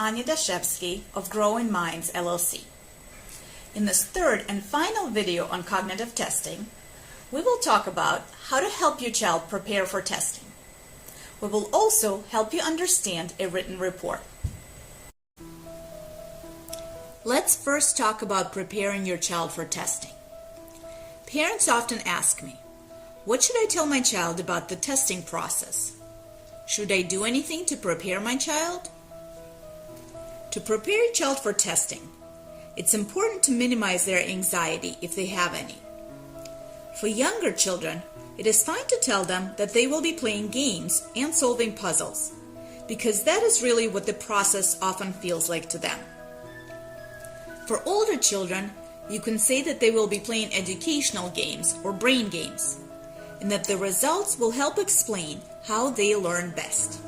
Anya Dashevsky of Growing Minds, LLC. In this third and final video on cognitive testing, we will talk about how to help your child prepare for testing. We will also help you understand a written report. Let's first talk about preparing your child for testing. Parents often ask me, what should I tell my child about the testing process? Should I do anything to prepare my child? To prepare your child for testing, it's important to minimize their anxiety if they have any. For younger children, it is fine to tell them that they will be playing games and solving puzzles, because that is really what the process often feels like to them. For older children, you can say that they will be playing educational games or brain games, and that the results will help explain how they learn best.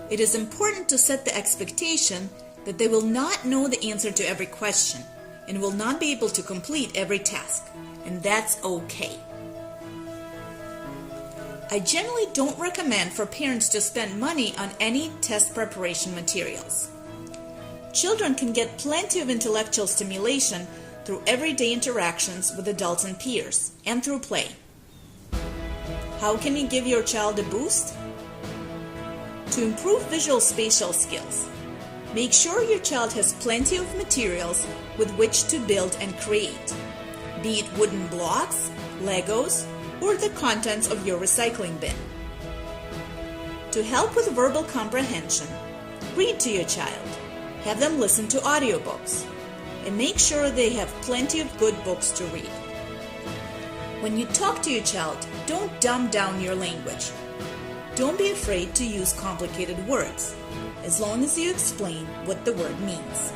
It is important to set the expectation that they will not know the answer to every question and will not be able to complete every task, and that's okay. I generally don't recommend for parents to spend money on any test preparation materials. Children can get plenty of intellectual stimulation through everyday interactions with adults and peers, and through play. How can you give your child a boost? To improve visual spatial skills, make sure your child has plenty of materials with which to build and create, be it wooden blocks, Legos, or the contents of your recycling bin. To help with verbal comprehension, read to your child, have them listen to audiobooks, and make sure they have plenty of good books to read. When you talk to your child, don't dumb down your language. Don't be afraid to use complicated words, as long as you explain what the word means.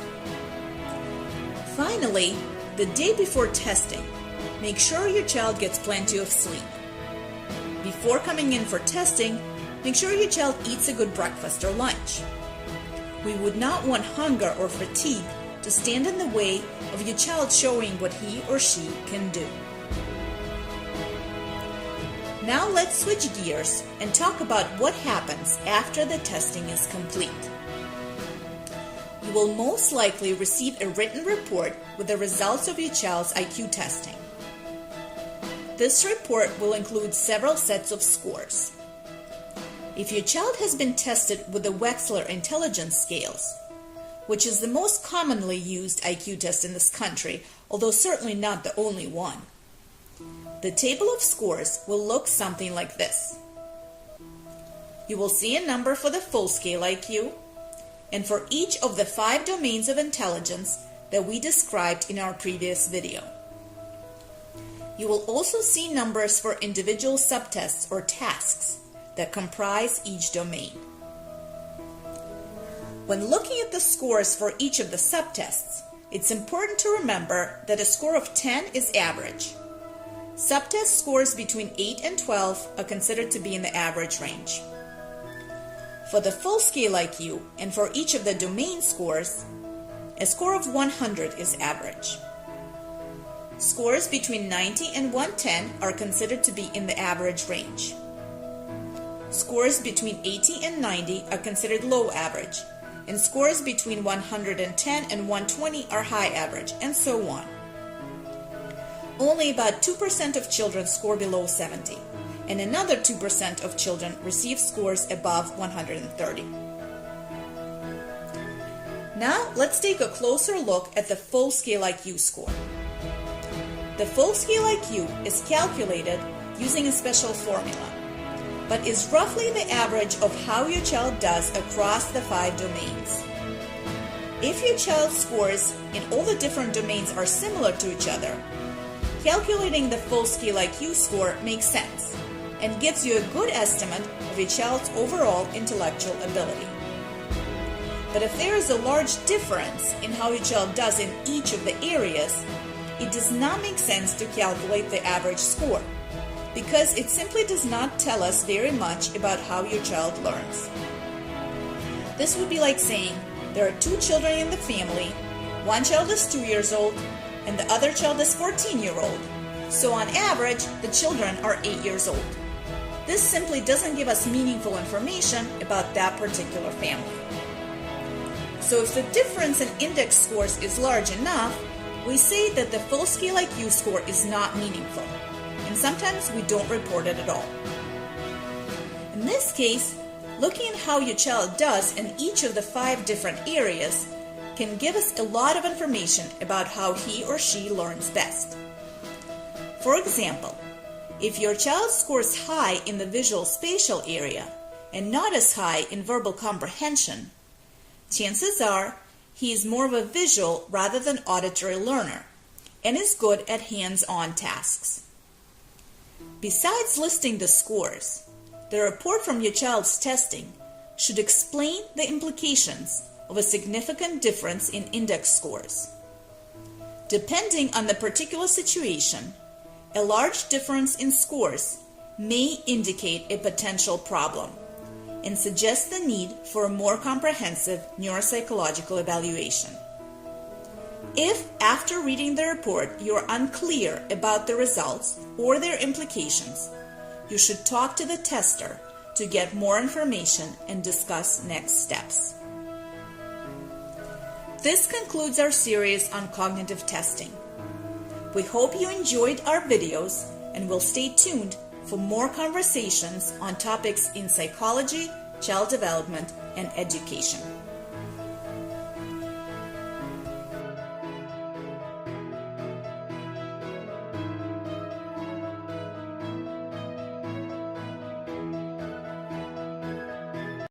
Finally, the day before testing, make sure your child gets plenty of sleep. Before coming in for testing, make sure your child eats a good breakfast or lunch. We would not want hunger or fatigue to stand in the way of your child showing what he or she can do. Now let's switch gears and talk about what happens after the testing is complete. You will most likely receive a written report with the results of your child's IQ testing. This report will include several sets of scores. If your child has been tested with the Wechsler Intelligence Scales, which is the most commonly used IQ test in this country, although certainly not the only one, the table of scores will look something like this. You will see a number for the full-scale IQ, and for each of the 5 domains of intelligence that we described in our previous video. You will also see numbers for individual subtests or tasks that comprise each domain. When looking at the scores for each of the subtests, it's important to remember that a score of 10 is average. Subtest scores between 8 and 12 are considered to be in the average range. For the full-scale IQ and for each of the domain scores, a score of 100 is average. Scores between 90 and 110 are considered to be in the average range. Scores between 80 and 90 are considered low average, and scores between 110 and 120 are high average, and so on. Only about 2% of children score below 70, and another 2% of children receive scores above 130. Now let's take a closer look at the full-scale IQ score. The full-scale IQ is calculated using a special formula, but is roughly the average of how your child does across the 5 domains. If your child's scores in all the different domains are similar to each other, calculating the full-scale IQ score makes sense and gives you a good estimate of your child's overall intellectual ability. But if there is a large difference in how your child does in each of the areas, it does not make sense to calculate the average score, because it simply does not tell us very much about how your child learns. This would be like saying there are 2 children in the family, one child is 2 years old, and the other child is 14-year-old. So on average, the children are 8 years old. This simply doesn't give us meaningful information about that particular family. So if the difference in index scores is large enough, we say that the full-scale IQ score is not meaningful, and sometimes we don't report it at all. In this case, looking at how your child does in each of the 5 different areas can give us a lot of information about how he or she learns best. For example, if your child scores high in the visual spatial area and not as high in verbal comprehension, chances are he is more of a visual rather than auditory learner and is good at hands-on tasks. Besides listing the scores, the report from your child's testing should explain the implications of a significant difference in index scores. Depending on the particular situation, a large difference in scores may indicate a potential problem and suggest the need for a more comprehensive neuropsychological evaluation. If, after reading the report, you are unclear about the results or their implications, you should talk to the tester to get more information and discuss next steps. This concludes our series on cognitive testing. We hope you enjoyed our videos and will stay tuned for more conversations on topics in psychology, child development, and education.